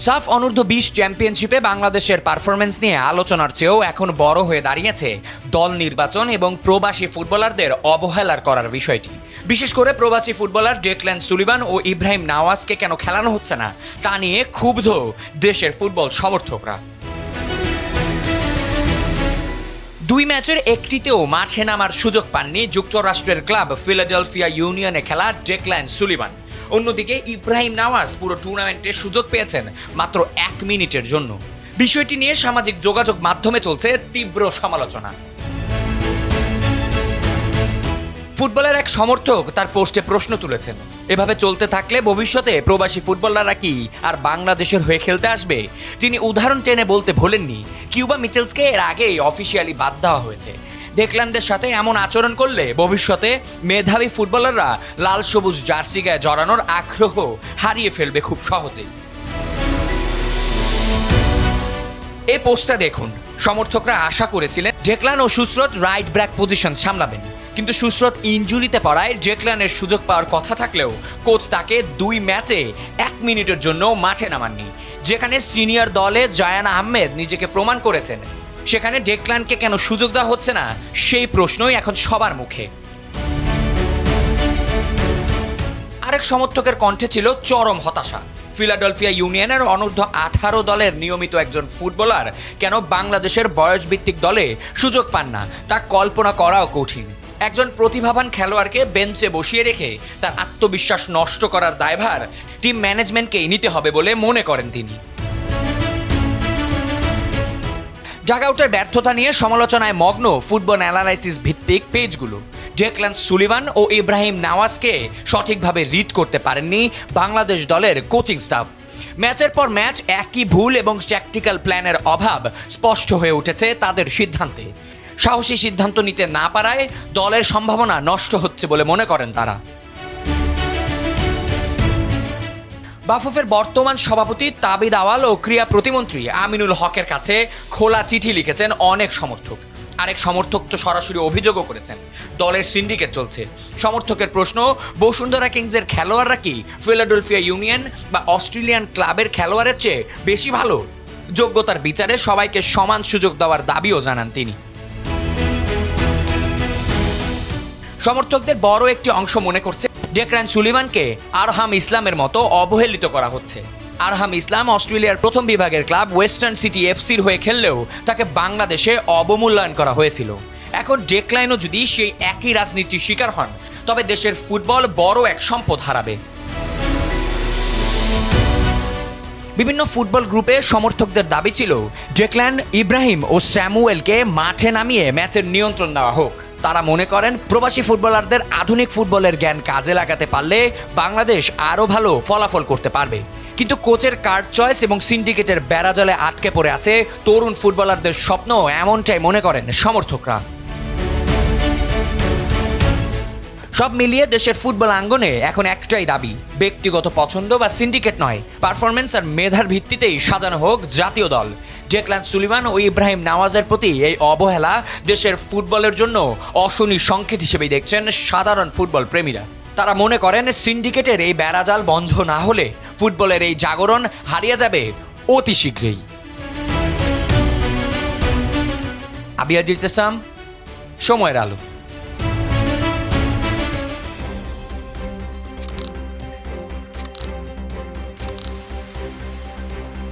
সাফ অনূর্ধ্ব-20 চ্যাম্পিয়নশিপে বাংলাদেশের পারফরমেন্স নিয়ে আলোচনার চেয়েও এখন বড় হয়ে দাঁড়িয়েছে দল নির্বাচন এবং প্রবাসী ফুটবলারদের অবহেলার করার বিষয়টি। বিশেষ করে প্রবাসী ফুটবলার ডেকল্যান সুলিভান ও ইব্রাহিম নাওয়াজকে কেন খেলানো হচ্ছে না তা নিয়ে ক্ষুব্ধ দেশের ফুটবল সমর্থকরা। দুই ম্যাচের একটিতেও মাঠে নামার সুযোগ পাননি যুক্তরাষ্ট্রের ক্লাব ফিলাডেলফিয়া ইউনিয়নে খেলা ডেকল্যান সুলিভান। অন্যদিকে ইব্রাহিম নাওয়াজ পুরো টুর্নামেন্টে সুযোগ পেয়েছেন মাত্র 1 মিনিটের জন্য। বিষয়টি নিয়ে সামাজিক যোগাযোগ মাধ্যমে চলছে তীব্র সমালোচনা। ফুটবলের এক সমর্থক তার পোস্টে প্রশ্ন তুলেছেন, এভাবে চলতে থাকলে ভবিষ্যতে প্রবাসী ফুটবলাররা কি আর বাংলাদেশের হয়ে খেলতে আসবে? তিনি উদাহরণ টেনে বলতে ভোলেননি কিউবা মিচেলসকে এর আগেই অফিসিয়ালি বাদ দেওয়া হয়েছে। ডেকল্যানদের সাথে এমন আচরণ করলে ভবিষ্যতে মেধাবী ফুটবলাররা লাল সবুজ জার্সি গায়ে জড়ানোর আগ্রহ হারিয়ে ফেলবে খুব সহজেই। এই পোস্টটা দেখুন, সমর্থকরা আশা করেছিলেন ডেকল্যান ও সুস্রত রাইট ব্যাক পজিশন সামলাবেন, কিন্তু সুস্রত ইনজুরিতে পড়ায় ডেকল্যানের সুযোগ পাওয়ার কথা থাকলেও কোচ তাকে 2 ম্যাচে 1 মিনিটের জন্য মাঠে নামাননি। যেখানে সিনিয়র দলে জায়ান আহমেদ নিজেকে প্রমাণ করেছেন, সেখানে ডেকল্যানকে কেন সুযোগ দেওয়া হচ্ছে না সেই প্রশ্নই এখন সবার মুখে। আরেক সমর্থকের কণ্ঠে ছিল চরম হতাশা। ফিলাডেলফিয়া ইউনিয়নের অনূর্ধ্ব-18 দলের নিয়মিত একজন ফুটবলার কেন বাংলাদেশের বয়সভিত্তিক দলে সুযোগ পান না তা কল্পনা করাও কঠিন। একজন প্রতিভাবান খেলোয়াড়কে বেঞ্চে বসিয়ে রেখে তার আত্মবিশ্বাস নষ্ট করার দায়ভার টিম ম্যানেজমেন্টকেই নিতে হবে বলে মনে করেন তিনি। ডাগআউটের ব্যর্থতা নিয়ে সমালোচনায় মগ্ন ফুটবল অ্যানালাইসিস ভিত্তিক পেজগুলো। ডেকল্যান সুলিভান ও ইব্রাহিম নাওয়াজকে সঠিকভাবে রিড করতে পারেননি বাংলাদেশ দলের কোচিং স্টাফ। ম্যাচের পর ম্যাচ একই ভুল এবং ট্যাকটিক্যাল প্ল্যানের অভাব স্পষ্ট হয়ে উঠেছে তাদের সিদ্ধান্তে। সাহসী সিদ্ধান্ত নিতে না পারায় দলের সম্ভাবনা নষ্ট হচ্ছে বলে মনে করেন তারা। বাফুফের বর্তমান সভাপতি তাবিদ আওয়াল ও ক্রীড়া প্রতিমন্ত্রী আমিনুল হকের কাছে খোলা চিঠি লিখেছেন অনেক সমর্থক। আরেক সমর্থক তো সরাসরি অভিযোগও করেছেন দলের সিন্ডিকেট চলছে। সমর্থকের প্রশ্ন, বসুন্ধরা কিংসের খেলোয়াড়রা কি ফিলাডেলফিয়া ইউনিয়ন বা অস্ট্রেলিয়ান ক্লাবের খেলোয়াড়ের চেয়ে বেশি ভালো? যোগ্যতার বিচারে সবাইকে সমান সুযোগ দেওয়ার দাবিও জানান তিনি। সমর্থকদের বড় একটি অংশ মনে করছে ডেকল্যান সুলিভানকে আরহাম ইসলামের মতো অবহেলিত করা হচ্ছে। আরহাম ইসলাম অস্ট্রেলিয়ার প্রথম বিভাগের ক্লাব ওয়েস্টার্ন সিটি এফসির হয়ে খেললেও তাকে বাংলাদেশে অবমূল্যায়ন করা হয়েছিল। এখন ডেকল্যানও যদি সেই একই রাজনীতির শিকার হন, তবে দেশের ফুটবল বড় এক সম্পদ হারাবে। বিভিন্ন ফুটবল গ্রুপে সমর্থকদের দাবি ছিল ডেকল্যান, ইব্রাহিম ও স্যামুয়েলকে মাঠে নামিয়ে ম্যাচের নিয়ন্ত্রণ দেওয়া হোক। তারা মনে করেন প্রবাসী ফুটবলারদের আধুনিক ফুটবলের জ্ঞান কাজে লাগাতে পারলে বাংলাদেশ আরও ভালো ফলাফল করতে পারবে। কিন্তু কোচের কার্ড চয়েস এবং সিন্ডিকেটের বেড়াজালে আটকে পড়ে আছে তরুণ ফুটবলারদের স্বপ্ন, এমনটাই মনে করেন সমর্থকরা। সব মিলিয়ে দেশের ফুটবল আঙ্গনে এখন একটাই দাবি, ব্যক্তিগত পছন্দ বা সিন্ডিকেট নয়, পারফরমেন্স আর মেধার ভিত্তিতেই সাজানো হোক জাতীয় দল। ডেকল্যান সুলিভান ও ইব্রাহিম নাওয়াজের প্রতি এই অবহেলা দেশের ফুটবলের জন্য অশনি সংকেত হিসেবেই দেখছেন সাধারণ ফুটবল প্রেমীরা। তারা মনে করেন সিন্ডিকেটের এই বেড়াজাল বন্ধ না হলে ফুটবলের এই জাগরণ হারিয়ে যাবে অতি শীঘ্রই। আবিয়ার জিতেসাম, সময়ের আলো।